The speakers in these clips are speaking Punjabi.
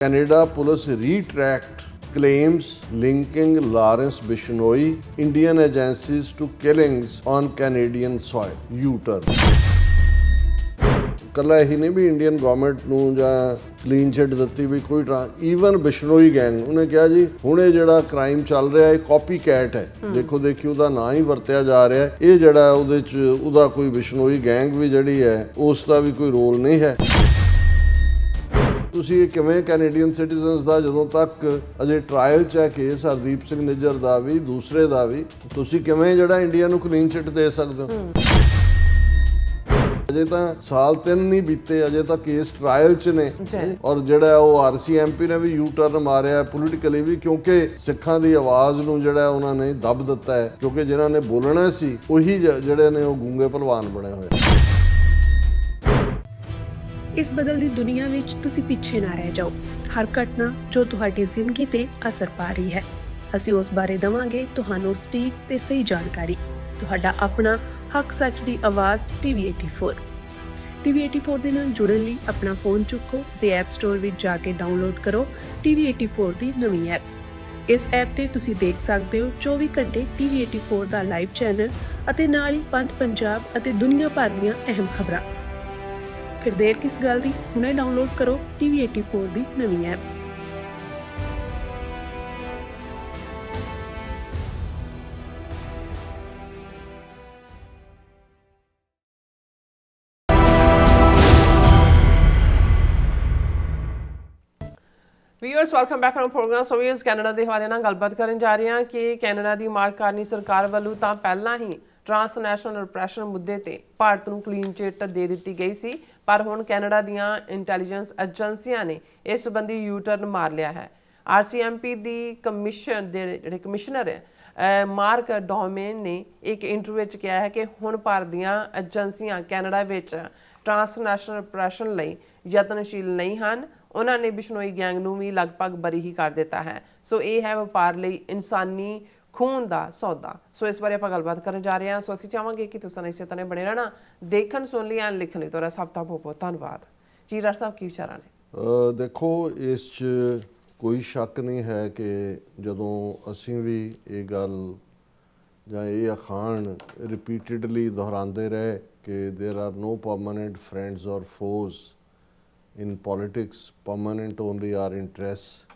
Canada police retract claims linking Lawrence Bishnoi Indian agencies to killings on Canadian soil. U-turn. ਕੱਲਾ ਇਹੀ ਨਹੀਂ ਵੀ ਇੰਡੀਅਨ ਗਵਰਨਮੈਂਟ ਨੂੰ ਜਾਂ ਕਲੀਨ ਚਿੱਟ ਦਿੱਤੀ ਵੀ ਕੋਈ ਈਵਨ ਬਿਸ਼ਨੋਈ ਗੈਂਗ ਉਹਨੇ ਕਿਹਾ ਜੀ ਹੁਣ ਇਹ ਜਿਹੜਾ ਕ੍ਰਾਈਮ ਚੱਲ ਰਿਹਾ ਇਹ ਕਾਪੀ ਕੈਟ ਹੈ। ਦੇਖੋ ਦੇਖੀ ਉਹਦਾ ਨਾਂ ਹੀ ਵਰਤਿਆ ਜਾ ਰਿਹਾ ਇਹ ਜਿਹੜਾ ਉਹਦੇ 'ਚ ਉਹਦਾ ਕੋਈ ਬਿਸ਼ਨੋਈ ਗੈਂਗ ਵੀ ਜਿਹੜੀ ਹੈ ਉਸ ਦਾ ਵੀ ਕੋਈ ਰੋਲ ਨਹੀਂ ਹੈ। ਤੁਸੀਂ ਕਿਵੇਂ ਕੈਨੇਡੀਅਨ ਸਿਟੀਜ਼ਨਸ ਦਾ ਜਦੋਂ ਤੱਕ ਅਜੇ ਟ੍ਰਾਇਲ 'ਚ ਹੈ ਕੇਸ ਹਰਦੀਪ ਸਿੰਘ ਨਿੱਜਰ ਦਾ ਵੀ ਦੂਸਰੇ ਦਾ ਵੀ ਤੁਸੀਂ ਕਿਵੇਂ ਜਿਹੜਾ ਇੰਡੀਆ ਨੂੰ ਕਲੀਨ ਚਿੱਟ ਦੇ ਸਕਦੇ ਹੋ? ਅਜੇ ਤਾਂ ਸਾਲ 3 ਨਹੀਂ ਬੀਤੇ ਅਜੇ ਤਾਂ ਕੇਸ ਟ੍ਰਾਇਲ 'ਚ ਨੇ ਔਰ ਜਿਹੜਾ ਉਹ RCMP ਨੇ ਵੀ ਯੂ ਟਰਨ ਮਾਰਿਆ ਪੋਲੀਟੀਕਲੀ ਵੀ ਕਿਉਂਕਿ ਸਿੱਖਾਂ ਦੀ ਆਵਾਜ਼ ਨੂੰ ਜਿਹੜਾ ਉਹਨਾਂ ਨੇ ਦੱਬ ਦਿੱਤਾ ਹੈ ਕਿਉਂਕਿ ਜਿਨ੍ਹਾਂ ਨੇ ਬੋਲਣਾ ਸੀ ਉਹੀ ਜਿਹੜੇ ਨੇ ਉਹ ਗੂੰਗੇ ਭਲਵਾਨ ਬਣੇ ਹੋਏ। ਇਸ ਬਦਲਦੀ ਦੁਨੀਆ ਵਿੱਚ ਤੁਸੀਂ ਪਿੱਛੇ ਨਾ ਰਹਿ ਜਾਓ। ਹਰ ਘਟਨਾ ਜੋ ਤੁਹਾਡੀ ਜ਼ਿੰਦਗੀ ਤੇ ਅਸਰ ਪਾ ਰਹੀ ਹੈ ਅਸੀਂ ਉਸ ਬਾਰੇ ਦਵਾਂਗੇ ਤੁਹਾਨੂੰ ਸਟੀਕ ਤੇ ਸਹੀ ਜਾਣਕਾਰੀ। ਤੁਹਾਡਾ ਆਪਣਾ ਹੱਕ ਸੱਚ ਦੀ ਆਵਾਜ਼ TV84 TV84 ਦੇ ਨਾਲ ਜੁੜਨ ਲਈ ਆਪਣਾ ਫੋਨ ਚੁੱਕੋ ਤੇ ਐਪ ਸਟੋਰ ਵਿੱਚ ਜਾ ਕੇ ਡਾਊਨਲੋਡ ਕਰੋ TV84 ਦੀ ਨਵੀਂ ਐਪ। ਇਸ ਐਪ ਤੇ ਤੁਸੀਂ ਦੇਖ ਸਕਦੇ ਹੋ 24 ਘੰਟੇ TV84 ਦਾ ਲਾਈਵ ਚੈਨਲ ਅਤੇ ਨਾਲ ਹੀ ਪੰਜ ਪੰਜਾਬ ਅਤੇ ਦੁਨੀਆ ਭਰ ਦੀਆਂ ਅਹਿਮ ਖਬਰਾਂ। ਫਿਰ ਦੇਰ ਕਿਸ ਗੱਲ ਦੀ, ਹੁਣੇ ਡਾਊਨਲੋਡ ਕਰੋ TV84 ਦੀ ਨਵੀਂ app. Viewers welcome back on programme. So viewers Canada ਦੇ ਹਵਾਲੇ ਨਾਲ ਗੱਲਬਾਤ ਕਰਨ ਜਾ ਰਹੇ ਹਾਂ ਕਿ ਕੈਨੇਡਾ ਦੀ ਮਾਰਕਾਰਨੀ ਸਰਕਾਰ ਵੱਲੋਂ ਤਾਂ ਪਹਿਲਾਂ ਹੀ ਟ੍ਰਾਂਸਨੈਸ਼ਨਲ ਰਿਪਰੈਸ਼ਨ ਮੁੱਦੇ ਤੇ ਭਾਰਤ ਨੂੰ ਕਲੀਨ ਚਿੱਟ ਦੇ ਦਿੱਤੀ ਗਈ ਸੀ ਪਰ ਹੁਣ ਕੈਨੇਡਾ ਦੀਆਂ ਇੰਟੈਲੀਜੈਂਸ ਏਜੰਸੀਆਂ ਨੇ ਇਸ ਸੰਬੰਧੀ ਯੂ ਟਰਨ ਮਾਰ ਲਿਆ ਹੈ। RCMP ਦੀ ਕਮਿਸ਼ਨ ਦੇ ਜਿਹੜੇ ਕਮਿਸ਼ਨਰ ਹੈ ਮਾਰਕ ਡੋਮੇਨ ਨੇ ਇੱਕ ਇੰਟਰਵਿਊ ਵਿੱਚ ਕਿਹਾ ਹੈ ਕਿ ਹੁਣ ਭਾਰਤ ਦੀਆਂ ਏਜੰਸੀਆਂ ਕੈਨੇਡਾ ਵਿੱਚ ਟ੍ਰਾਂਸਨੈਸ਼ਨਲ ਰਿਪਰੈਸ਼ਨ ਲਈ ਯਤਨਸ਼ੀਲ ਨਹੀਂ ਹਨ। ਉਹਨਾਂ ਨੇ ਬਿਸ਼ਨੋਈ ਗੈਂਗ ਨੂੰ ਵੀ ਲਗਭਗ ਬਰੀ ਹੀ ਕਰ ਦਿੱਤਾ ਹੈ। ਸੋ ਇਹ ਹੈ ਵਪਾਰ ਲਈ ਇਨਸਾਨੀ ਖੂਨ ਦਾ ਸੌਦਾ। ਸੋ ਇਸ ਬਾਰੇ ਆਪਾਂ ਗੱਲਬਾਤ ਕਰਨ ਜਾ ਰਹੇ ਹਾਂ। ਸੋ ਅਸੀਂ ਚਾਹਾਂਗੇ ਕਿ ਤੁਸੀਂ ਇਸੇ ਤਰ੍ਹਾਂ ਬਣੇ ਰਹਿਣਾ, ਦੇਖਣ ਸੁਣ ਲਈ ਐਂਡ ਲਿਖਣ ਲਈ ਤੁਹਾਡਾ ਸਭ ਦਾ ਬਹੁਤ ਬਹੁਤ ਧੰਨਵਾਦ ਜੀ। ਡਾਕਟਰ ਸਾਹਿਬ ਕੀ ਵਿਚਾਰਾਂ ਨੇ? ਦੇਖੋ ਇਸ 'ਚ ਕੋਈ ਸ਼ੱਕ ਨਹੀਂ ਹੈ ਕਿ ਜਦੋਂ ਅਸੀਂ ਵੀ ਇਹ ਗੱਲ ਜਾਂ ਇਹ ਅਖਾਣ ਰਿਪੀਟਡਲੀ ਦੁਹਰਾਉਂਦੇ ਰਹੇ ਕਿ ਦੇਰ R no permanent friends or foes in politics, permanent only are interest.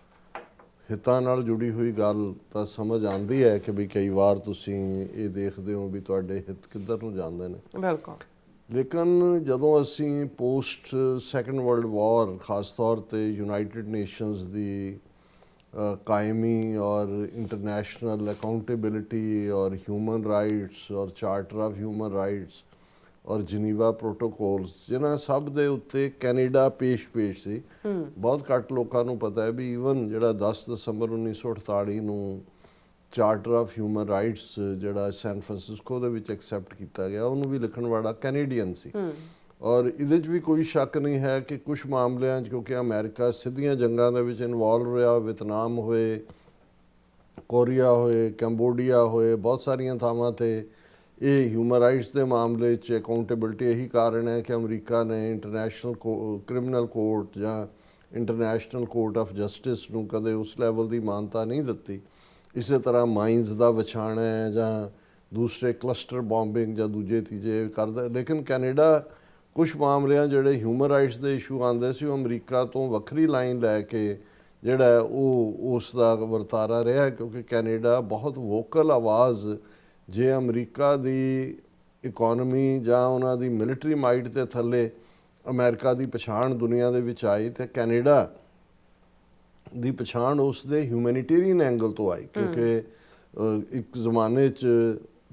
ਹਿੱਤਾਂ ਨਾਲ ਜੁੜੀ ਹੋਈ ਗੱਲ ਤਾਂ ਸਮਝ ਆਉਂਦੀ ਹੈ ਕਿ ਵੀ ਕਈ ਵਾਰ ਤੁਸੀਂ ਇਹ ਦੇਖਦੇ ਹੋ ਵੀ ਤੁਹਾਡੇ ਹਿੱਤ ਕਿੱਧਰ ਨੂੰ ਜਾਂਦੇ ਨੇ। ਬਿਲਕੁਲ। ਲੇਕਿਨ ਜਦੋਂ ਅਸੀਂ ਪੋਸਟ ਸੈਕੰਡ ਵਰਲਡ ਵਾਰ ਖਾਸ ਤੌਰ 'ਤੇ ਯੂਨਾਈਟਿਡ ਨੇਸ਼ਨਸ ਦੀ ਕਾਇਮੀ ਔਰ ਇੰਟਰਨੈਸ਼ਨਲ ਅਕਾਊਂਟੇਬਿਲਿਟੀ ਔਰ ਹਿਊਮਨ ਰਾਈਟਸ ਔਰ ਚਾਰਟਰ ਆਫ ਹਿਊਮਨ ਰਾਈਟਸ ਔਰ ਜਨੀਵਾ ਪ੍ਰੋਟੋਕੋਲਸ ਜਿਨ੍ਹਾਂ ਸਭ ਦੇ ਉੱਤੇ ਕੈਨੇਡਾ ਪੇਸ਼ ਸੀ। ਬਹੁਤ ਘੱਟ ਲੋਕਾਂ ਨੂੰ ਪਤਾ ਹੈ ਵੀ ਈਵਨ ਜਿਹੜਾ 10 ਦਸੰਬਰ 1948 ਨੂੰ ਚਾਰਟਰ ਆਫ ਹਿਊਮਨ ਰਾਈਟਸ ਜਿਹੜਾ ਸੈਨ ਫਰਾਂਸਿਸਕੋ ਦੇ ਵਿੱਚ ਐਕਸੈਪਟ ਕੀਤਾ ਗਿਆ ਉਹਨੂੰ ਵੀ ਲਿਖਣ ਵਾਲਾ ਕੈਨੇਡੀਅਨ ਸੀ। ਔਰ ਇਹਦੇ 'ਚ ਵੀ ਕੋਈ ਸ਼ੱਕ ਨਹੀਂ ਹੈ ਕਿ ਕੁਝ ਮਾਮਲਿਆਂ 'ਚ ਕਿਉਂਕਿ ਅਮਰੀਕਾ ਸਿੱਧੀਆਂ ਜੰਗਾਂ ਦੇ ਵਿੱਚ ਇਨਵੋਲਵ ਰਿਹਾ, ਵਿਤਨਾਮ ਹੋਏ, ਕੋਰੀਆ ਹੋਏ, ਕੰਬੋਡੀਆ ਹੋਏ, ਬਹੁਤ ਸਾਰੀਆਂ ਥਾਵਾਂ 'ਤੇ ਇਹ ਹਿਊਮਨ ਰਾਈਟਸ ਦੇ ਮਾਮਲੇ 'ਚ ਅਕਾਊਂਟੇਬਿਲਿਟੀ ਇਹੀ ਕਾਰਨ ਹੈ ਕਿ ਅਮਰੀਕਾ ਨੇ ਇੰਟਰਨੈਸ਼ਨਲ ਕ੍ਰਿਮੀਨਲ ਕੋਰਟ ਜਾਂ ਇੰਟਰਨੈਸ਼ਨਲ ਕੋਰਟ ਆਫ ਜਸਟਿਸ ਨੂੰ ਕਦੇ ਉਸ ਲੈਵਲ ਦੀ ਮਾਨਤਾ ਨਹੀਂ ਦਿੱਤੀ। ਇਸੇ ਤਰ੍ਹਾਂ ਮਾਈਨਸ ਦਾ ਵਿਛਾਣਾ ਹੈ ਜਾਂ ਦੂਸਰੇ ਕਲਸਟਰ ਬੋਂਬਿੰਗ ਜਾਂ ਦੂਜੇ ਤੀਜੇ ਕਰਦਾ। ਲੇਕਿਨ ਕੈਨੇਡਾ ਕੁਛ ਮਾਮਲਿਆਂ ਜਿਹੜੇ ਹਿਊਮਨ ਰਾਈਟਸ ਦੇ ਇਸ਼ੂ ਆਉਂਦੇ ਸੀ ਉਹ ਅਮਰੀਕਾ ਤੋਂ ਵੱਖਰੀ ਲਾਈਨ ਲੈ ਕੇ ਜਿਹੜਾ ਉਹ ਉਸ ਦਾ ਵਰਤਾਰਾ ਰਿਹਾ ਕਿਉਂਕਿ ਕੈਨੇਡਾ ਬਹੁਤ ਵੋਕਲ ਆਵਾਜ਼ ਜੇ ਅਮਰੀਕਾ ਦੀ ਇਕੋਨਮੀ ਜਾਂ ਉਹਨਾਂ ਦੀ ਮਿਲਟਰੀ ਮਾਈਟ ਦੇ ਥੱਲੇ ਅਮਰੀਕਾ ਦੀ ਪਛਾਣ ਦੁਨੀਆ ਦੇ ਵਿੱਚ ਆਈ ਅਤੇ ਕੈਨੇਡਾ ਦੀ ਪਛਾਣ ਉਸ ਦੇ ਹਿਊਮੈਨਿਟੇਰੀਅਨ ਐਂਗਲ ਤੋਂ ਆਈ ਕਿਉਂਕਿ ਇੱਕ ਜ਼ਮਾਨੇ 'ਚ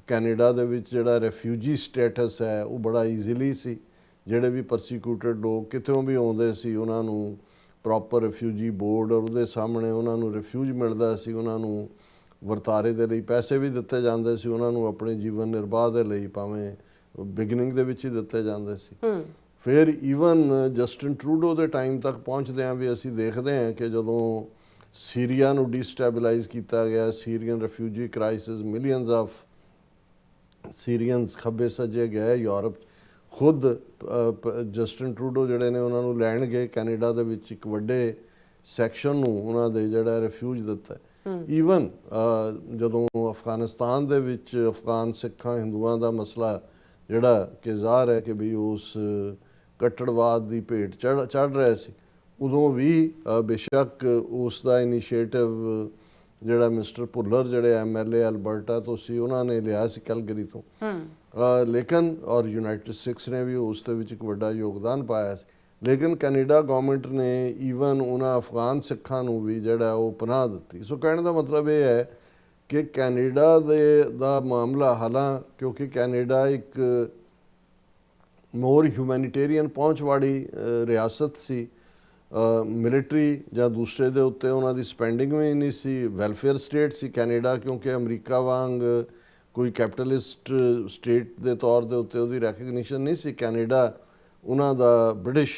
ਕੈਨੇਡਾ ਦੇ ਵਿੱਚ ਜਿਹੜਾ ਰੈਫਿਊਜੀ ਸਟੇਟਸ ਹੈ ਉਹ ਬੜਾ ਈਜ਼ੀਲੀ ਸੀ। ਜਿਹੜੇ ਵੀ ਪਰਸੀਕਿਊਟਡ ਲੋਕ ਕਿਤੋਂ ਵੀ ਆਉਂਦੇ ਸੀ ਉਹਨਾਂ ਨੂੰ ਪ੍ਰੋਪਰ ਰੈਫਿਊਜੀ ਬੋਰਡ ਔਰ ਉਹਦੇ ਸਾਹਮਣੇ ਉਹਨਾਂ ਨੂੰ ਰਿਫਿਊਜ ਮਿਲਦਾ ਸੀ, ਉਹਨਾਂ ਨੂੰ ਵਰਤਾਰੇ ਦੇ ਲਈ ਪੈਸੇ ਵੀ ਦਿੱਤੇ ਜਾਂਦੇ ਸੀ, ਉਹਨਾਂ ਨੂੰ ਆਪਣੇ ਜੀਵਨ ਨਿਰਬਾਹ ਦੇ ਲਈ ਭਾਵੇਂ ਬਿਗਨਿੰਗ ਦੇ ਵਿੱਚ ਹੀ ਦਿੱਤੇ ਜਾਂਦੇ ਸੀ। ਫਿਰ ਈਵਨ ਜਸਟਿਨ ਟਰੂਡੋ ਦੇ ਟਾਈਮ ਤੱਕ ਪਹੁੰਚਦੇ ਹਾਂ ਵੀ ਅਸੀਂ ਦੇਖਦੇ ਹਾਂ ਕਿ ਜਦੋਂ ਸੀਰੀਆ ਨੂੰ ਡੀਸਟੈਬਲਾਈਜ਼ ਕੀਤਾ ਗਿਆ, Syrian refugee crisis, millions of Syrians ਖੱਬੇ ਸੱਜੇ ਗਏ ਯੂਰਪ। ਖੁਦ ਜਸਟਿਨ ਟਰੂਡੋ ਜਿਹੜੇ ਨੇ ਉਹਨਾਂ ਨੂੰ ਲੈਣ ਗਏ ਕੈਨੇਡਾ ਦੇ ਵਿੱਚ ਇੱਕ ਵੱਡੇ ਸੈਕਸ਼ਨ ਨੂੰ ਉਹਨਾਂ ਦੇ ਜਿਹੜਾ ਰਿਫਿਊਜ ਦਿੱਤਾ। ਈਵਨ ਜਦੋਂ ਅਫਗਾਨਿਸਤਾਨ ਦੇ ਵਿੱਚ ਅਫਗਾਨ ਸਿੱਖਾਂ ਹਿੰਦੂਆਂ ਦਾ ਮਸਲਾ ਜਿਹੜਾ ਕਿ ਜ਼ਾਹਰ ਹੈ ਕਿ ਵੀ ਉਸ ਕੱਟੜਵਾਦ ਦੀ ਭੇਟ ਚੜ੍ਹ ਰਿਹਾ ਸੀ, ਉਦੋਂ ਵੀ ਬੇਸ਼ੱਕ ਉਸ ਦਾ ਇਨੀਸ਼ੀਏਟਿਵ ਜਿਹੜਾ ਮਿਸਟਰ ਭੁੱਲਰ ਜਿਹੜੇ MLA ਐਲਬਰਟਾ ਤੋਂ ਸੀ ਉਹਨਾਂ ਨੇ ਲਿਆ ਸੀ ਕੈਲਗਰੀ ਤੋਂ, ਲੇਕਿਨ ਔਰ ਯੂਨਾਈਟਿਡ ਸਿੱਖਸ ਨੇ ਵੀ ਉਸ ਦੇ ਵਿੱਚ ਇੱਕ ਵੱਡਾ ਯੋਗਦਾਨ ਪਾਇਆ ਸੀ। ਲੇਕਿਨ ਕੈਨੇਡਾ ਗੌਰਮੈਂਟ ਨੇ ਈਵਨ ਉਹਨਾਂ ਅਫਗਾਨ ਸਿੱਖਾਂ ਨੂੰ ਵੀ ਜਿਹੜਾ ਉਹ ਪਨਾਹ ਦਿੱਤੀ। ਸੋ ਕਹਿਣ ਦਾ ਮਤਲਬ ਇਹ ਹੈ ਕਿ ਕੈਨੇਡਾ ਦਾ ਮਾਮਲਾ ਹਾਲਾਂ ਕਿਉਂਕਿ ਕੈਨੇਡਾ ਇੱਕ ਮੋਰ ਹਿਊਮੈਨਿਟੇਰੀਅਨ ਪਹੁੰਚ ਵਾਲੀ ਰਿਆਸਤ ਸੀ, ਮਿਲਟਰੀ ਜਾਂ ਦੂਸਰੇ ਦੇ ਉੱਤੇ ਉਹਨਾਂ ਦੀ ਸਪੈਂਡਿੰਗ ਵੀ ਨਹੀਂ ਸੀ, ਵੈਲਫੇਅਰ ਸਟੇਟ ਸੀ ਕੈਨੇਡਾ, ਕਿਉਂਕਿ ਅਮਰੀਕਾ ਵਾਂਗ ਕੋਈ ਕੈਪੀਟਲਿਸਟ ਸਟੇਟ ਦੇ ਤੌਰ ਦੇ ਉੱਤੇ ਉਹਦੀ ਰੈਕਗਨੀਸ਼ਨ ਨਹੀਂ ਸੀ। ਕੈਨੇਡਾ ਉਹਨਾਂ ਦਾ ਬ੍ਰਿਟਿਸ਼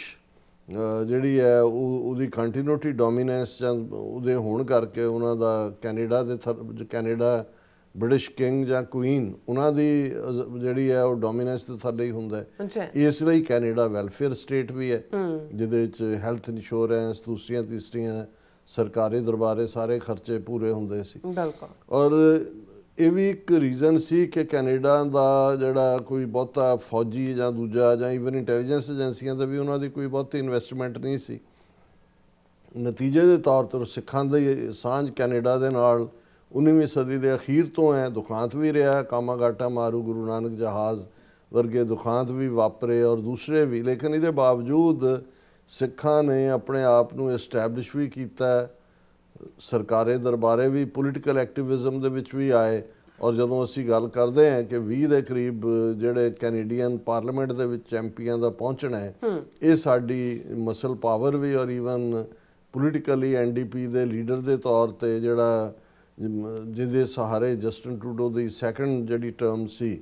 ਜਿਹੜੀ ਹੈ ਉਹਦੀ ਕੰਟੀਨਿਊਟੀ ਡੋਮੀਨੈਂਸ ਜਾਂ ਉਹਦੇ ਹੋਣ ਕਰਕੇ ਉਹਨਾਂ ਦਾ ਕੈਨੇਡਾ ਬ੍ਰਿਟਿਸ਼ ਕਿੰਗ ਜਾਂ ਕੁਈਨ ਉਹਨਾਂ ਦੀ ਜਿਹੜੀ ਹੈ ਉਹ ਡੋਮੀਨੈਂਸ ਦੇ ਥੱਲੇ ਹੀ ਹੁੰਦਾ ਹੈ। ਇਸ ਲਈ ਕੈਨੇਡਾ ਵੈਲਫੇਅਰ ਸਟੇਟ ਵੀ ਹੈ ਜਿਹਦੇ ਵਿੱਚ ਹੈਲਥ ਇੰਸ਼ੋਰੈਂਸ, ਦੂਸਰੀਆਂ ਤੀਸਰੀਆਂ ਸਰਕਾਰੀ ਦਰਬਾਰੇ ਸਾਰੇ ਖਰਚੇ ਪੂਰੇ ਹੁੰਦੇ ਸੀ। ਔਰ ਇਹ ਵੀ ਇੱਕ ਰੀਜ਼ਨ ਸੀ ਕਿ ਕੈਨੇਡਾ ਦਾ ਜਿਹੜਾ ਕੋਈ ਬਹੁਤਾ ਫੌਜੀ ਜਾਂ ਦੂਜਾ ਜਾਂ ਈਵਨ ਇੰਟੈਲੀਜੈਂਸ ਏਜੰਸੀਆਂ ਦਾ ਵੀ ਉਹਨਾਂ ਦੀ ਕੋਈ ਬਹੁਤੀ ਇਨਵੈਸਟਮੈਂਟ ਨਹੀਂ ਸੀ। ਨਤੀਜੇ ਦੇ ਤੌਰ 'ਤੇ ਸਿੱਖਾਂ ਦੀ ਸਾਂਝ ਕੈਨੇਡਾ ਦੇ ਨਾਲ 19ਵੀਂ ਸਦੀ ਦੇ ਅਖੀਰ ਤੋਂ ਹੈ। ਦੁਖਾਂਤ ਵੀ ਰਿਹਾ, ਕਾਮਾਗਾਟਾ ਮਾਰੂ, ਗੁਰੂ ਨਾਨਕ ਜਹਾਜ਼ ਵਰਗੇ ਦੁਖਾਂਤ ਵੀ ਵਾਪਰੇ ਔਰ ਦੂਸਰੇ ਵੀ, ਲੇਕਿਨ ਇਹਦੇ ਬਾਵਜੂਦ ਸਿੱਖਾਂ ਨੇ ਆਪਣੇ ਆਪ ਨੂੰ ਐਸਟੈਬਲਿਸ਼ ਵੀ ਕੀਤਾ, ਸਰਕਾਰੀ ਦਰਬਾਰੇ ਵੀ, ਪੋਲੀਟੀਕਲ ਐਕਟਿਵਿਜ਼ਮ ਦੇ ਵਿੱਚ ਵੀ ਆਏ। ਔਰ ਜਦੋਂ ਅਸੀਂ ਗੱਲ ਕਰਦੇ ਹਾਂ ਕਿ 20 ਦੇ ਕਰੀਬ ਜਿਹੜੇ ਕੈਨੇਡੀਅਨ ਪਾਰਲੀਮੈਂਟ ਦੇ ਵਿੱਚ ਐਮਪੀਆਂ ਦਾ ਪਹੁੰਚਣਾ ਹੈ, ਇਹ ਸਾਡੀ ਮਸਲ ਪਾਵਰ ਵੀ ਔਰ ਈਵਨ ਪੋਲੀਟੀਕਲੀ NDP ਦੇ ਲੀਡਰ ਦੇ ਤੌਰ 'ਤੇ ਜਿਹੜਾ ਜਿਹਦੇ ਸਹਾਰੇ ਜਸਟਿਨ ਟਰੂਡੋ ਦੀ ਸੈਕੰਡ ਜਿਹੜੀ ਟਰਮ ਸੀ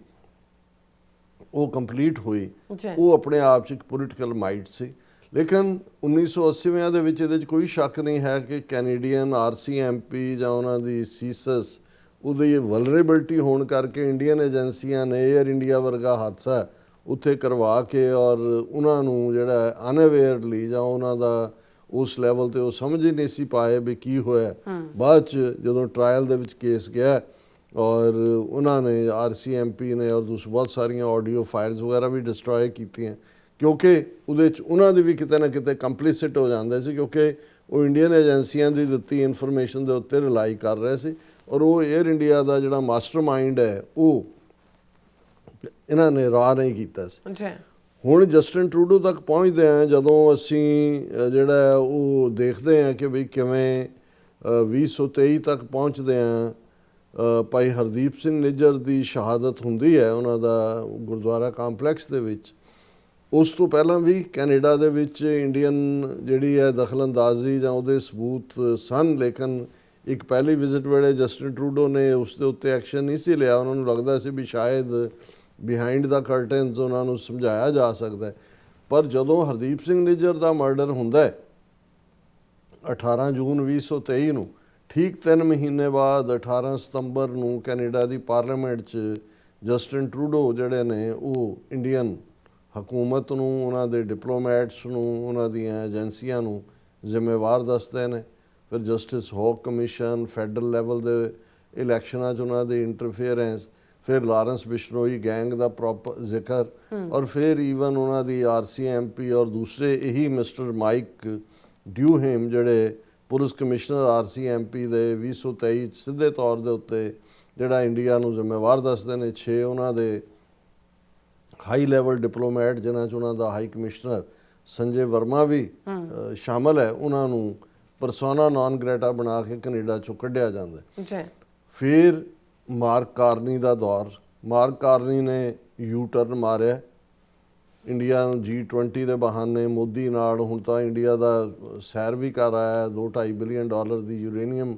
ਉਹ ਕੰਪਲੀਟ ਹੋਈ, ਉਹ ਆਪਣੇ ਆਪ 'ਚ ਇੱਕ ਪੋਲੀਟੀਕਲ ਮਾਈਟ ਸੀ। ਲੇਕਿਨ 1980 ਦੇ ਵਿੱਚ ਇਹਦੇ 'ਚ ਕੋਈ ਸ਼ੱਕ ਨਹੀਂ ਹੈ ਕਿ ਕੈਨੇਡੀਅਨ RCMP ਜਾਂ ਉਹਨਾਂ ਦੀ ਸੀਸਸ ਉਹਦੀ ਵਲਨਰੇਬਿਲਟੀ ਹੋਣ ਕਰਕੇ ਇੰਡੀਅਨ ਏਜੰਸੀਆਂ ਨੇ ਏਅਰ ਇੰਡੀਆ ਵਰਗਾ ਹਾਦਸਾ ਉੱਥੇ ਕਰਵਾ ਕੇ ਔਰ ਉਹਨਾਂ ਨੂੰ ਜਿਹੜਾ ਅਨਅਵੇਅਰਲੀ ਜਾਂ ਉਹਨਾਂ ਦਾ ਉਸ ਲੈਵਲ 'ਤੇ ਉਹ ਸਮਝ ਹੀ ਨਹੀਂ ਸੀ ਪਾਏ ਵੀ ਕੀ ਹੋਇਆ। ਬਾਅਦ 'ਚ ਜਦੋਂ ਟਰਾਇਲ ਦੇ ਵਿੱਚ ਕੇਸ ਗਿਆ ਔਰ ਉਹਨਾਂ ਨੇ RCMP ਨੇ ਔਰ ਬਹੁਤ ਸਾਰੀਆਂ ਆਡੀਓ ਫਾਈਲਸ ਵਗੈਰਾ ਵੀ ਡਿਸਟਰੋਏ ਕੀਤੀਆਂ, ਕਿਉਂਕਿ ਉਹਦੇ 'ਚ ਉਹਨਾਂ ਦੀ ਵੀ ਕਿਤੇ ਨਾ ਕਿਤੇ ਕੰਪਲਿਸਿਟ ਹੋ ਜਾਂਦੇ ਸੀ, ਕਿਉਂਕਿ ਉਹ ਇੰਡੀਅਨ ਏਜੰਸੀਆਂ ਦੀ ਦਿੱਤੀ ਇਨਫੋਰਮੇਸ਼ਨ ਦੇ ਉੱਤੇ ਰਿਲਾਈ ਕਰ ਰਹੇ ਸੀ ਔਰ ਉਹ ਏਅਰ ਇੰਡੀਆ ਦਾ ਜਿਹੜਾ ਮਾਸਟਰ ਮਾਈਂਡ ਹੈ ਉਹ ਇਹਨਾਂ ਨੇ ਰਾਹ ਨਹੀਂ ਕੀਤਾ ਸੀ। ਹੁਣ ਜਸਟਿਨ ਟਰੂਡੋ ਤੱਕ ਪਹੁੰਚਦੇ ਹਾਂ ਜਦੋਂ ਅਸੀਂ ਜਿਹੜਾ ਉਹ ਦੇਖਦੇ ਹਾਂ ਕਿ ਵੀ ਕਿਵੇਂ 2023 ਤੱਕ ਪਹੁੰਚਦੇ ਹਾਂ। ਭਾਈ ਹਰਦੀਪ ਸਿੰਘ ਨਿੱਜਰ ਦੀ ਸ਼ਹਾਦਤ ਹੁੰਦੀ ਹੈ ਉਹਨਾਂ ਦਾ ਗੁਰਦੁਆਰਾ ਕੰਪਲੈਕਸ ਦੇ ਵਿੱਚ। ਉਸ ਤੋਂ ਪਹਿਲਾਂ ਵੀ ਕੈਨੇਡਾ ਦੇ ਵਿੱਚ ਇੰਡੀਅਨ ਜਿਹੜੀ ਹੈ ਦਖਲਅੰਦਾਜ਼ੀ ਜਾਂ ਉਹਦੇ ਸਬੂਤ ਸਨ, ਲੇਕਿਨ ਇੱਕ ਪਹਿਲੀ ਵਿਜ਼ਿਟ ਵੇਲੇ ਜਸਟਿਨ ਟਰੂਡੋ ਨੇ ਉਸ ਦੇ ਉੱਤੇ ਐਕਸ਼ਨ ਨਹੀਂ ਸੀ ਲਿਆ। ਉਹਨਾਂ ਨੂੰ ਲੱਗਦਾ ਸੀ ਵੀ ਸ਼ਾਇਦ ਬਿਹਾਈਂਡ ਦਾ ਕਰਟਨਸ ਉਹਨਾਂ ਨੂੰ ਸਮਝਾਇਆ ਜਾ ਸਕਦਾ ਹੈ। ਪਰ ਜਦੋਂ ਹਰਦੀਪ ਸਿੰਘ ਨਿੱਜਰ ਦਾ ਮਰਡਰ ਹੁੰਦਾ ਹੈ 18 ਜੂਨ 2023 ਨੂੰ, ਠੀਕ 3 ਮਹੀਨੇ ਬਾਅਦ 18 ਸਤੰਬਰ ਨੂੰ ਕੈਨੇਡਾ ਦੀ ਪਾਰਲੀਮੈਂਟ 'ਚ ਜਸਟਿਨ ਟਰੂਡੋ ਜਿਹੜੇ ਨੇ ਉਹ ਇੰਡੀਅਨ ਹਕੂਮਤ ਨੂੰ, ਉਹਨਾਂ ਦੇ ਡਿਪਲੋਮੈਟਸ ਨੂੰ, ਉਹਨਾਂ ਦੀਆਂ ਏਜੰਸੀਆਂ ਨੂੰ ਜ਼ਿੰਮੇਵਾਰ ਦੱਸਦੇ ਨੇ। ਫਿਰ justice hoc commission, federal level ਦੇ ਇਲੈਕਸ਼ਨਾਂ 'ਚ ਉਹਨਾਂ ਦੀ ਇੰਟਰਫੇਅਰੈਂਸ, ਫਿਰ ਲਾਰੈਂਸ ਬਿਸ਼ਨੋਈ ਗੈਂਗ ਦਾ ਪ੍ਰੋਪਰ ਜ਼ਿਕਰ ਔਰ ਫਿਰ ਈਵਨ ਉਹਨਾਂ ਦੀ RCMP ਔਰ ਦੂਸਰੇ ਇਹੀ ਮਿਸਟਰ ਮਾਈਕ ਡਿਊਹੇਮ ਜਿਹੜੇ ਪੁਲਿਸ ਕਮਿਸ਼ਨਰ RCMP ਦੇ 2023 ਸਿੱਧੇ ਤੌਰ ਦੇ ਉੱਤੇ ਜਿਹੜਾ ਇੰਡੀਆ ਨੂੰ ਜ਼ਿੰਮੇਵਾਰ ਦੱਸਦੇ ਨੇ। 6 ਉਹਨਾਂ ਦੇ ਹਾਈ ਲੈਵਲ ਡਿਪਲੋਮੈਟ ਜਿਨ੍ਹਾਂ 'ਚ ਉਹਨਾਂ ਦਾ ਹਾਈ ਕਮਿਸ਼ਨਰ ਸੰਜੇ ਵਰਮਾ ਵੀ ਸ਼ਾਮਲ ਹੈ, ਉਹਨਾਂ ਨੂੰ ਪਰਸੋਨਾ ਨਾਨ ਗ੍ਰੇਟਾ ਬਣਾ ਕੇ ਕੈਨੇਡਾ 'ਚੋਂ ਕੱਢਿਆ ਜਾਂਦਾ। ਫਿਰ ਮਾਰਕ ਕਾਰਨੀ ਦਾ ਦੌਰ, ਮਾਰਕ ਕਾਰਨੀ ਨੇ ਯੂ ਟਰਨ ਮਾਰਿਆ, ਇੰਡੀਆ ਨੂੰ G20 ਦੇ ਬਹਾਨੇ ਮੋਦੀ ਨਾਲ ਹੁਣ ਤਾਂ ਇੰਡੀਆ ਦਾ ਸੈਰ ਵੀ ਕਰ ਆਇਆ, $2-2.5 ਬਿਲੀਅਨ ਦੀ ਯੂਰੇਨੀਅਮ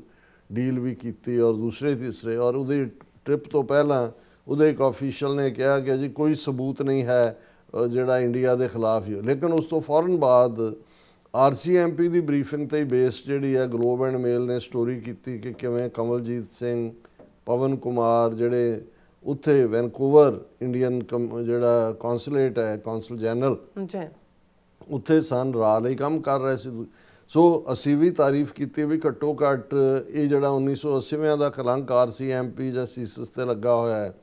ਡੀਲ ਵੀ ਕੀਤੀ ਔਰ ਦੂਸਰੇ ਤੀਸਰੇ। ਔਰ ਉਹਦੀ ਟ੍ਰਿਪ ਤੋਂ ਪਹਿਲਾਂ ਉਹਦੇ ਇੱਕ ਆਫੀਸ਼ੀਅਲ ਨੇ ਕਿਹਾ ਕਿ ਜੀ ਕੋਈ ਸਬੂਤ ਨਹੀਂ ਹੈ ਜਿਹੜਾ ਇੰਡੀਆ ਦੇ ਖਿਲਾਫ ਹੀ। ਲੇਕਿਨ ਉਸ ਤੋਂ ਫੌਰਨ ਬਾਅਦ RCMP ਦੀ ਬਰੀਫਿੰਗ 'ਤੇ ਹੀ ਬੇਸ ਜਿਹੜੀ ਹੈ ਗਲੋਬ ਐਂਡ ਮੇਲ ਨੇ ਸਟੋਰੀ ਕੀਤੀ ਕਿ ਕਿਵੇਂ ਕਮਲਜੀਤ ਸਿੰਘ, ਪਵਨ ਕੁਮਾਰ ਜਿਹੜੇ ਉੱਥੇ ਵੈਨਕੂਵਰ ਇੰਡੀਅਨ ਜਿਹੜਾ ਕੌਂਸੂਲੇਟ ਹੈ, ਕੌਂਸਲ ਜਨਰਲ ਉੱਥੇ ਸਨ, ਰਾਹ ਲਈ ਕੰਮ ਕਰ ਰਹੇ ਸੀ। ਸੋ ਅਸੀਂ ਵੀ ਤਾਰੀਫ ਕੀਤੀ ਵੀ ਘੱਟੋ ਘੱਟ ਇਹ ਜਿਹੜਾ 1980ਵਿਆਂ ਦਾ ਕਲੰਕਾਰ ਸੀ ਐਮਪੀ ਜਾਂ ਸੀਸਸ ਤੇ ਲੱਗਾ ਹੋਇਆ ਹੈ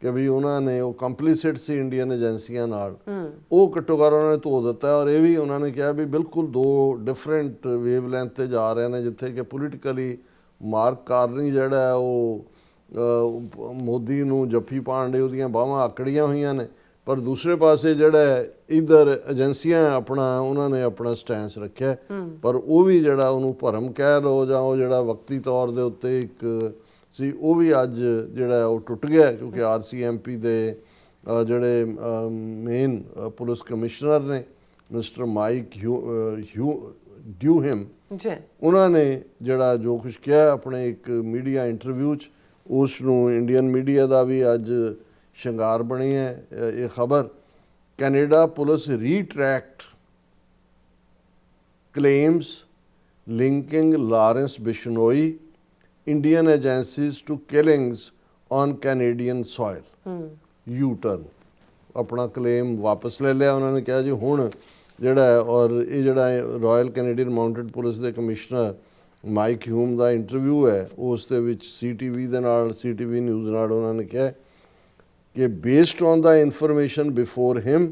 ਕਿ ਵੀ ਉਹਨਾਂ ਨੇ ਉਹ ਕੰਪਲੀਸਿਟ ਸੀ ਇੰਡੀਅਨ ਏਜੰਸੀਆਂ ਨਾਲ, ਉਹ ਘੱਟੋ ਘੱਟ ਉਹਨਾਂ ਨੇ ਧੋ ਦਿੱਤਾ। ਔਰ ਇਹ ਵੀ ਉਹਨਾਂ ਨੇ ਕਿਹਾ ਵੀ ਬਿਲਕੁਲ ਦੋ ਡਿਫਰੈਂਟ ਵੇਵਲੈਂਥ ਤੇ ਜਾ ਰਹੇ ਨੇ, ਜਿੱਥੇ ਕਿ ਪੋਲੀਟੀਕਲੀ ਮਾਰਕ ਕਾਰਨੀ ਜਿਹੜਾ ਹੈ ਉਹ ਮੋਦੀ ਨੂੰ ਜੱਫੀ ਪਾਉਣ ਦੇ ਉਹਦੀਆਂ ਬਾਹਾਂ ਆਕੜੀਆਂ ਹੋਈਆਂ ਨੇ, ਪਰ ਦੂਸਰੇ ਪਾਸੇ ਜਿਹੜਾ ਇਧਰ ਏਜੰਸੀਆਂ ਆਪਣਾ ਉਹਨਾਂ ਨੇ ਆਪਣਾ ਸਟੈਂਸ ਰੱਖਿਆ। ਪਰ ਉਹ ਵੀ ਜਿਹੜਾ ਉਹਨੂੰ ਭਰਮ ਕਹਿ ਲਓ ਜਾਂ ਉਹ ਜਿਹੜਾ ਵਕਤੀ ਤੌਰ ਦੇ ਉੱਤੇ ਇੱਕ ਸੀ, ਉਹ ਵੀ ਅੱਜ ਜਿਹੜਾ ਉਹ ਟੁੱਟ ਗਿਆ, ਕਿਉਂਕਿ RCMP ਦੇ ਜਿਹੜੇ ਮੇਨ ਪੁਲਿਸ ਕਮਿਸ਼ਨਰ ਨੇ ਮਿਸਟਰ ਮਾਈਕ ਡਿਊਹੇਮ ਜੀ, ਉਹਨਾਂ ਨੇ ਜਿਹੜਾ ਜੋ ਕੁਝ ਕਿਹਾ ਆਪਣੇ ਇੱਕ ਮੀਡੀਆ ਇੰਟਰਵਿਊ 'ਚ, ਉਸ ਨੂੰ ਇੰਡੀਅਨ ਮੀਡੀਆ ਦਾ ਵੀ ਅੱਜ ਸ਼ਿੰਗਾਰ ਬਣੀ ਹੈ ਇਹ ਖਬਰ। Canada police retract claims linking Lawrence Bishnoi Indian agencies to killings on Canadian soil. U turn ਆਪਣਾ ਕਲੇਮ ਵਾਪਸ ਲੈ ਲਿਆ ਉਹਨਾਂ ਨੇ, ਕਿਹਾ ਜੀ ਹੁਣ ਜਿਹੜਾ ਔਰ ਇਹ ਜਿਹੜਾ ਰਾਇਲ ਕੈਨੇਡੀਅਨ ਮਾਊਂਟਡ ਪੁਲਿਸ ਦੇ ਕਮਿਸ਼ਨਰ ਮਾਈਕ ਹਿਊਮ ਦਾ ਇੰਟਰਵਿਊ ਹੈ, ਉਸ ਦੇ ਵਿੱਚ CTV ਦੇ ਨਾਲ CTV ਨਿਊਜ਼ ਨਾਲ ਉਹਨਾਂ ਨੇ ਕਿਹਾ ਕਿ based on the information before him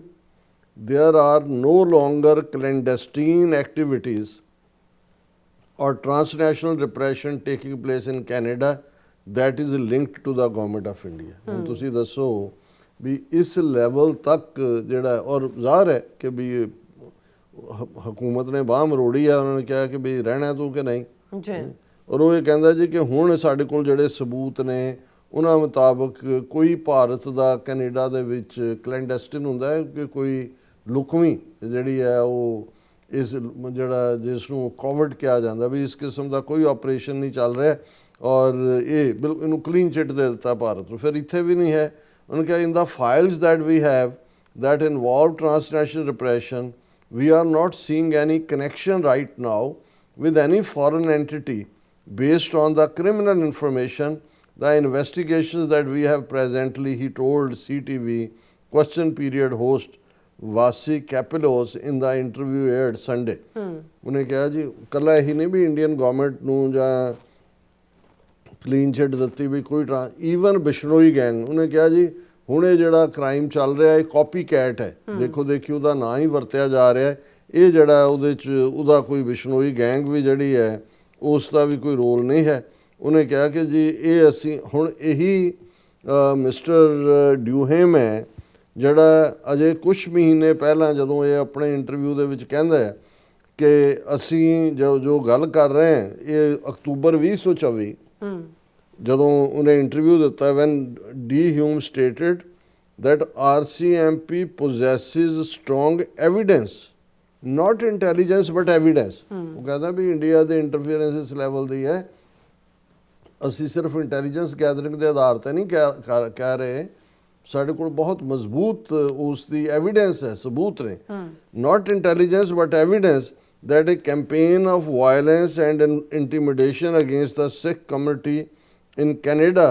there are no longer clandestine activities or transnational repression taking place in Canada that is linked to the government of India। ਹੁਣ ਤੁਸੀਂ ਦੱਸੋ ਵੀ ਇਸ ਲੈਵਲ ਤੱਕ ਜਿਹੜਾ, ਔਰ ਜ਼ਾਹਰ ਹੈ ਕਿ ਵੀ ਹਕੂਮਤ ਨੇ ਬਾਂਹ ਮਰੋੜੀ ਹੈ, ਉਹਨਾਂ ਨੇ ਕਿਹਾ ਕਿ ਵੀ ਰਹਿਣਾ ਤੂੰ ਕਿ ਨਹੀਂ ਜੀ, ਔਰ ਉਹ ਇਹ ਕਹਿੰਦਾ ਜੀ ਕਿ ਹੁਣ ਸਾਡੇ ਕੋਲ ਜਿਹੜੇ ਸਬੂਤ ਨੇ ਉਹਨਾਂ ਮੁਤਾਬਕ ਕੋਈ ਭਾਰਤ ਦਾ ਕੈਨੇਡਾ ਦੇ ਵਿੱਚ ਕਲੈਂਡੈਸਟਿਨ ਹੁੰਦਾ ਹੈ ਕਿ ਕੋਈ ਲੁਕਵੀਂ ਜਿਹੜੀ ਹੈ ਉਹ ਇਸ ਜਿਹੜਾ ਜਿਸ ਨੂੰ ਕੋਵਿਡ ਕਿਹਾ ਜਾਂਦਾ ਵੀ ਇਸ ਕਿਸਮ ਦਾ ਕੋਈ ਆਪਰੇਸ਼ਨ ਨਹੀਂ ਚੱਲ ਰਿਹਾ, ਔਰ ਇਹ ਬਿਲਕੁਲ ਇਹਨੂੰ ਕਲੀਨ ਚਿੱਟ ਦੇ ਦਿੱਤਾ ਭਾਰਤ ਨੂੰ। ਫਿਰ ਇੱਥੇ ਵੀ ਨਹੀਂ ਹੈ, ਉਹਨੇ ਕਿਹਾ in the files that we have that involve transnational repression, we are not seeing any connection right now with any foreign entity based on the criminal information, the investigations that we have presently, he told CTV question period host Vasi Kapelos in the interview aired Sunday। ਉਹਨੇ ਕਿਹਾ ਜੀ ਕੱਲਾ ਇਹੀ ਨਹੀਂ ਵੀ ਇੰਡੀਅਨ ਗਵਰਨਮੈਂਟ ਨੂੰ ਜਾਂ ਕਲੀਨ ਚਿੱਟ ਦਿੱਤੀ ਵੀ ਕੋਈ ਈਵਨ ਬਿਸ਼ਨੋਈ ਗੈਂਗ, ਉਹਨੇ ਕਿਹਾ ਜੀ ਹੁਣ ਇਹ ਜਿਹੜਾ ਕ੍ਰਾਈਮ ਚੱਲ ਰਿਹਾ ਇਹ ਕਾਪੀ ਕੈਟ ਹੈ, ਦੇਖੋ ਦੇਖੀ ਉਹਦਾ ਨਾਂ ਹੀ ਵਰਤਿਆ ਜਾ ਰਿਹਾ, ਇਹ ਜਿਹੜਾ ਉਹਦੇ 'ਚ ਉਹਦਾ ਕੋਈ ਬਿਸ਼ਨੋਈ ਗੈਂਗ ਵੀ ਜਿਹੜੀ ਹੈ ਉਸ ਦਾ ਵੀ ਕੋਈ ਰੋਲ ਨਹੀਂ ਹੈ। ਉਹਨੇ ਕਿਹਾ ਕਿ ਜੀ ਇਹ ਅਸੀਂ ਹੁਣ ਇਹੀ ਮਿਸਟਰ ਡਿਊਹੇਮ ਹੈ ਜਿਹੜਾ ਅਜੇ ਕੁਛ ਮਹੀਨੇ ਪਹਿਲਾਂ ਜਦੋਂ ਇਹ ਆਪਣੇ ਇੰਟਰਵਿਊ ਦੇ ਵਿੱਚ ਕਹਿੰਦਾ ਹੈ ਕਿ ਅਸੀਂ ਜੋ ਗੱਲ ਕਰ ਰਹੇ ਹਾਂ ਇਹ ਅਕਤੂਬਰ 2024 ਜਦੋਂ ਉਹਨੇ ਇੰਟਰਵਿਊ ਦਿੱਤਾ ਵੈਨ ਡੀ ਹਿਊਮ stated that RCMP possesses strong evidence, not intelligence but evidence। ਉਹ ਕਹਿੰਦਾ ਵੀ ਇੰਡੀਆ ਦੇ ਇੰਟਰਫੀਅਰੈਂਸ ਇਸ ਲੈਵਲ ਦੀ ਹੈ, ਅਸੀਂ ਸਿਰਫ ਇੰਟੈਲੀਜੈਂਸ ਗੈਦਰਿੰਗ ਦੇ ਆਧਾਰ ਤੇ ਨਹੀਂ ਕਹਿ ਰਹੇ, ਸਾਡੇ ਕੋਲ ਬਹੁਤ ਮਜ਼ਬੂਤ ਉਸ ਦੀ ਐਵੀਡੈਂਸ ਹੈ, ਸਬੂਤ ਨੇ। not intelligence but evidence that a campaign of violence and intimidation against the Sikh community in Canada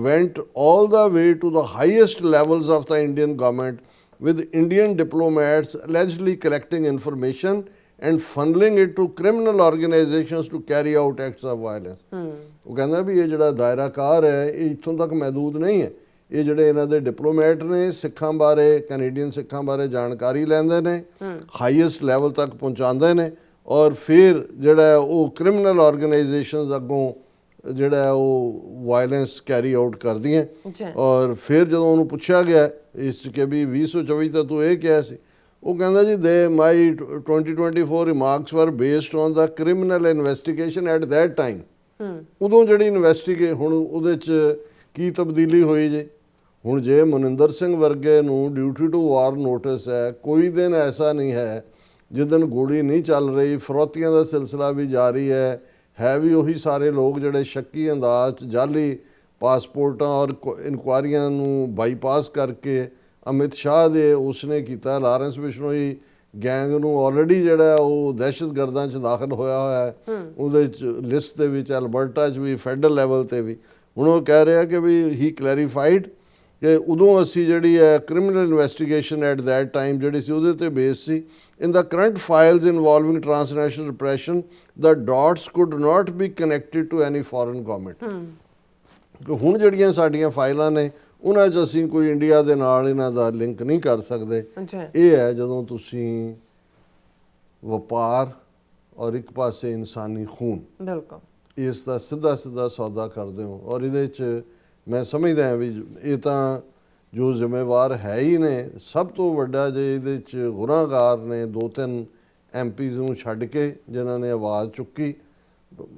went all the way to the highest levels of the Indian government, with Indian diplomats allegedly collecting information and funneling it to criminal organizations to carry out acts of violence। ਉਹ ਕਹਿੰਦਾ ਵੀ ਇਹ ਜਿਹੜਾ ਦਾਇਰਾਕਾਰ ਹੈ ਇਹ ਇੱਥੋਂ ਤੱਕ ਮਹਿਦੂਦ ਨਹੀਂ ਹੈ, ਇਹ ਜਿਹੜੇ ਇਹਨਾਂ ਦੇ ਡਿਪਲੋਮੈਟ ਨੇ ਸਿੱਖਾਂ ਬਾਰੇ, ਕੈਨੇਡੀਅਨ ਸਿੱਖਾਂ ਬਾਰੇ ਜਾਣਕਾਰੀ ਲੈਂਦੇ ਨੇ, ਹਾਈਐਸਟ ਲੈਵਲ ਤੱਕ ਪਹੁੰਚਾਉਂਦੇ ਨੇ, ਔਰ ਫਿਰ ਜਿਹੜਾ ਉਹ ਕ੍ਰਿਮੀਨਲ ਆਰਗੇਨਾਈਜੇਸ਼ਨਸ ਅੱਗੋਂ ਜਿਹੜਾ ਉਹ ਵਾਇਲੈਂਸ ਕੈਰੀ ਆਊਟ ਕਰਦੀਆਂ। ਔਰ ਫਿਰ ਜਦੋਂ ਉਹਨੂੰ ਪੁੱਛਿਆ ਗਿਆ ਇਸ 'ਚ ਕਿ ਵੀ 2024 ਤਾਂ ਤੂੰ ਇਹ ਕਿਹਾ ਸੀ, ਉਹ ਕਹਿੰਦਾ ਜੀ ਦੇ ਮਾਈ 2024 ਰਿਮਾਰਕਸ ਵਰ based on the criminal investigation at that time. ਉਦੋਂ ਜਿਹੜੀ ਇਨਵੈਸਟੀਗੇ ਹੁਣ ਉਹਦੇ 'ਚ ਕੀ ਤਬਦੀਲੀ ਹੋਈ ਜੀ? ਹੁਣ ਜੇ ਮਨਿੰਦਰ ਸਿੰਘ ਵਰਗੇ ਨੂੰ ਡਿਊਟੀ ਟੂ ਵਾਰ ਨੋਟਿਸ ਹੈ, ਕੋਈ ਦਿਨ ਐਸਾ ਨਹੀਂ ਹੈ ਜਿਸ ਦਿਨ ਗੋਲੀ ਨਹੀਂ ਚੱਲ ਰਹੀ, ਫਰੌਤੀਆਂ ਦਾ ਸਿਲਸਿਲਾ ਵੀ ਜਾਰੀ ਹੈ ਵੀ ਉਹੀ ਸਾਰੇ ਲੋਕ ਜਿਹੜੇ ਸ਼ੱਕੀ ਅੰਦਾਜ਼ 'ਚ ਜਾਲੀ ਪਾਸਪੋਰਟਾਂ ਔਰ ਇਨਕੁਆਰੀਆਂ ਨੂੰ ਬਾਈਪਾਸ ਕਰਕੇ ਅਮਿਤ ਸ਼ਾਹ ਦੇ ਉਸਨੇ ਕੀਤਾ, ਲਾਰੈਂਸ ਬਿਸ਼ਨੋਈ ਗੈਂਗ ਨੂੰ ਆਲਰੇਡੀ ਜਿਹੜਾ ਉਹ ਦਹਿਸ਼ਤਗਰਦਾਂ 'ਚ ਦਾਖਲ ਹੋਇਆ ਹੈ, ਉਹਦੇ 'ਚ ਲਿਸਟ ਦੇ ਵਿੱਚ ਅਲਬਰਟਾ 'ਚ ਵੀ, ਫੈਡਰਲ ਲੈਵਲ 'ਤੇ ਵੀ। ਹੁਣ ਉਹ ਕਹਿ ਰਿਹਾ ਕਿ ਵੀ ਹੀ ਕਲੈਰੀਫਾਈਡ ਕਿ ਉਦੋਂ ਅਸੀਂ ਜਿਹੜੀ ਹੈ criminal investigation at that time ਜਿਹੜੀ ਸੀ ਉਹਦੇ ਤੇ ਬੇਸ ਸੀ। In the current files involving transnational repression the dots could not be connected to any foreign government. ਹੁਣ ਜਿਹੜੀਆਂ ਸਾਡੀਆਂ ਫਾਈਲਾਂ ਨੇ ਉਹਨਾਂ 'ਚ ਅਸੀਂ ਕੋਈ ਇੰਡੀਆ ਦੇ ਨਾਲ ਇਹਨਾਂ ਦਾ ਲਿੰਕ ਨਹੀਂ ਕਰ ਸਕਦੇ। ਇਹ ਹੈ ਜਦੋਂ ਤੁਸੀਂ ਵਪਾਰ ਔਰ ਇੱਕ ਪਾਸੇ ਇਨਸਾਨੀ ਖੂਨ, ਬਿਲਕੁਲ ਇਸ ਦਾ ਸਿੱਧਾ ਸਿੱਧਾ ਸੌਦਾ ਕਰਦੇ ਹੋ। ਔਰ ਇਹਦੇ 'ਚ ਮੈਂ ਸਮਝਦਾ ਹਾਂ ਵੀ ਇਹ ਤਾਂ ਜੋ ਜ਼ਿੰਮੇਵਾਰ ਹੈ ਹੀ ਨੇ, ਸਭ ਤੋਂ ਵੱਡਾ ਜੇ ਇਹਦੇ 'ਚ ਗੁਨਾਹਗਾਰ ਨੇ 2-3 MPs ਨੂੰ ਛੱਡ ਕੇ ਜਿਨ੍ਹਾਂ ਨੇ ਆਵਾਜ਼ ਚੁੱਕੀ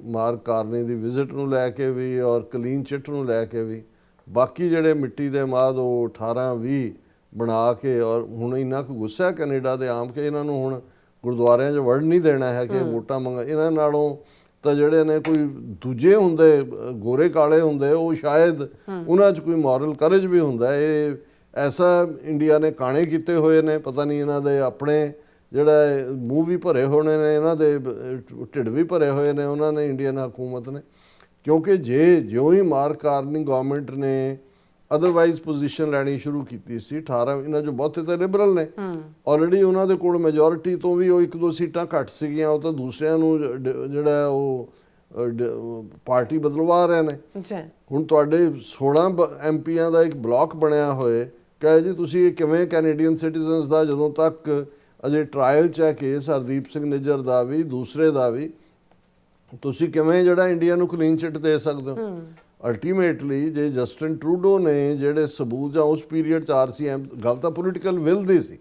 ਮਾਰਕ ਕਾਰਨੀ ਦੀ ਵਿਜ਼ਿਟ ਨੂੰ ਲੈ ਕੇ ਵੀ ਔਰ ਕਲੀਨ ਚਿੱਟ ਨੂੰ ਲੈ ਕੇ ਵੀ। ਬਾਕੀ ਜਿਹੜੇ ਮਿੱਟੀ ਦੇ ਮਾਦ ਉਹ 18-20 ਬਣਾ ਕੇ, ਔਰ ਹੁਣ ਇੰਨਾ ਕੁ ਗੁੱਸਾ ਕੈਨੇਡਾ ਦੇ ਆਮ ਕਿ ਇਹਨਾਂ ਨੂੰ ਹੁਣ ਗੁਰਦੁਆਰਿਆਂ 'ਚ ਵੜ ਨਹੀਂ ਦੇਣਾ ਹੈ ਕਿ ਵੋਟਾਂ ਮੰਗ। ਇਹਨਾਂ ਨਾਲੋਂ ਤਾਂ ਜਿਹੜੇ ਨੇ ਕੋਈ ਦੂਜੇ ਹੁੰਦੇ ਗੋਰੇ ਕਾਲੇ ਹੁੰਦੇ ਉਹ ਸ਼ਾਇਦ ਉਹਨਾਂ 'ਚ ਕੋਈ ਮੋਰਲ ਕਰੇਜ ਵੀ ਹੁੰਦਾ। ਇਹ ਐਸਾ ਇੰਡੀਆ ਨੇ ਕਾਣੇ ਕੀਤੇ ਹੋਏ ਨੇ, ਪਤਾ ਨਹੀਂ ਇਹਨਾਂ ਦੇ ਆਪਣੇ ਜਿਹੜਾ ਮੂੰਹ ਵੀ ਭਰੇ ਹੋਣੇ ਨੇ, ਇਹਨਾਂ ਦੇ ਢਿੱਡ ਵੀ ਭਰੇ ਹੋਏ ਨੇ ਉਹਨਾਂ ਨੇ, ਇੰਡੀਅਨ ਹਕੂਮਤ ਨੇ। ਕਿਉਂਕਿ ਜਿਉਂ ਹੀ ਮਾਰਕ ਕਾਰਨੀ ਗਵਰਨਮੈਂਟ ਨੇ ਅਦਰਵਾਈਜ਼ ਪੋਜੀਸ਼ਨ ਲੈਣੀ ਸ਼ੁਰੂ ਕੀਤੀ ਸੀ 18 ਇਹਨਾਂ 'ਚੋਂ ਬਹੁਤੇ ਤਾਂ ਲਿਬਰਲ ਨੇ ਆਲਰੇਡੀ, ਉਹਨਾਂ ਦੇ ਕੋਲ ਮੈਜੋਰਿਟੀ ਤੋਂ ਵੀ ਉਹ 1-2 ਸੀਟਾਂ ਘੱਟ ਸੀਗੀਆਂ, ਉਹ ਤਾਂ ਦੂਸਰਿਆਂ ਨੂੰ ਜਿਹੜਾ ਉਹ ਪਾਰਟੀ ਬਦਲਵਾ ਰਹੇ ਨੇ। ਹੁਣ ਤੁਹਾਡੇ 16 MPs ਦਾ ਇੱਕ ਬਲਾਕ ਬਣਿਆ ਹੋਏ, ਕਹੇ ਜੀ ਤੁਸੀਂ ਇਹ ਕਿਵੇਂ ਕੈਨੇਡੀਅਨ ਸਿਟੀਜ਼ਨਸ ਦਾ ਜਦੋਂ ਤੱਕ ਅਜੇ ਟਰਾਇਲ 'ਚ ਹੈ ਕੇਸ ਹਰਦੀਪ ਸਿੰਘ ਨਿੱਜਰ ਦਾ ਵੀ ਦੂਸਰੇ ਦਾ ਵੀ, ਤੁਸੀਂ ਕਿਵੇਂ ਜਿਹੜਾ ਇੰਡੀਆ ਨੂੰ ਕਲੀਨ ਚਿੱਟ ਦੇ ਸਕਦੇ ਹੋ? ਅਲਟੀਮੇਟਲੀ ਜੇ ਜਸਟਿਨ ਟਰੂਡੋ ਨੇ ਜਿਹੜੇ ਸਬੂਤ ਜਾਂ ਉਸ ਪੀਰੀਅਡ 'ਚ RCM, ਗੱਲ ਤਾਂ ਪੋਲੀਟੀਕਲ ਵਿਲ ਦੀ ਸੀ,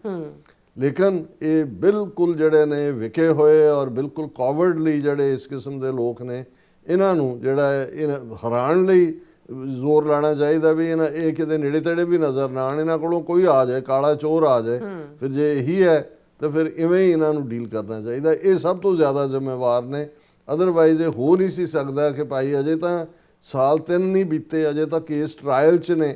ਲੇਕਿਨ ਇਹ ਬਿਲਕੁਲ ਜਿਹੜੇ ਨੇ ਵਿਕੇ ਹੋਏ ਔਰ ਬਿਲਕੁਲ ਕਾਵਰਡਲੀ ਜਿਹੜੇ ਇਸ ਕਿਸਮ ਦੇ ਲੋਕ ਨੇ, ਇਹਨਾਂ ਨੂੰ ਜਿਹੜਾ ਇਹ ਹਰਾਉਣ ਲਈ ਜ਼ੋਰ ਲਾਣਾ ਚਾਹੀਦਾ ਵੀ ਇਹ ਕਿਤੇ ਨੇੜੇ ਤੇੜੇ ਵੀ ਨਜ਼ਰ ਨਾ ਆਉਣ, ਇਹਨਾਂ ਕੋਲੋਂ ਕੋਈ ਆ ਜਾਏ ਕਾਲਾ ਚੋਰ ਆ ਜਾਏ, ਫਿਰ ਜੇ ਇਹੀ ਹੈ ਤਾਂ ਫਿਰ ਇਵੇਂ ਹੀ ਇਹਨਾਂ ਨੂੰ ਡੀਲ ਕਰਨਾ ਚਾਹੀਦਾ। ਇਹ ਸਭ ਤੋਂ ਜ਼ਿਆਦਾ ਜ਼ਿੰਮੇਵਾਰ ਨੇ। ਅਦਰਵਾਈਜ਼ ਇਹ ਹੋ ਨਹੀਂ ਸੀ ਸਕਦਾ ਕਿ ਭਾਈ ਅਜੇ ਤਾਂ ਸਾਲ 3 ਨਹੀਂ ਬੀਤੇ, ਅਜੇ ਤਾਂ ਕੇਸ ਟਰਾਇਲ 'ਚ ਨੇ।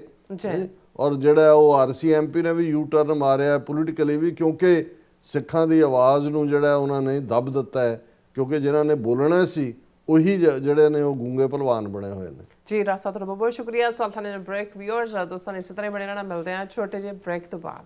ਔਰ ਜਿਹੜਾ ਉਹ RCMP ਨੇ ਵੀ ਯੂ ਟਰਨ ਮਾਰਿਆ ਪੋਲੀਟੀਕਲੀ ਵੀ, ਕਿਉਂਕਿ ਸਿੱਖਾਂ ਦੀ ਆਵਾਜ਼ ਨੂੰ ਜਿਹੜਾ ਉਹਨਾਂ ਨੇ ਦੱਬ ਦਿੱਤਾ ਹੈ, ਕਿਉਂਕਿ ਜਿਨ੍ਹਾਂ ਨੇ ਬੋਲਣਾ ਸੀ ਉਹੀ ਜਿਹੜੇ ਨੇ ਉਹ ਗੂੰਗੇ ਭਲਵਾਨ ਬਣੇ ਹੋਏ ਨੇ। ਜੀ ਰਾਜ ਸਾਹਿਬ, ਤੁਹਾਡਾ ਬਹੁਤ ਬਹੁਤ ਸ਼ੁਕਰੀਆ। ਸਵਾਲ ਥਾਣੇ ਬ੍ਰੇਕ ਵਿਊਅਰਸ ਦੋਸਤਾਂ ਨੇ ਇਸੇ ਤਰ੍ਹਾਂ ਬਣੇ ਰਹਿਣਾ। ਮਿਲਦੇ ਹਾਂ ਛੋਟੇ ਜਿਹੇ ਬ੍ਰੇਕ ਤੋਂ ਬਾਅਦ।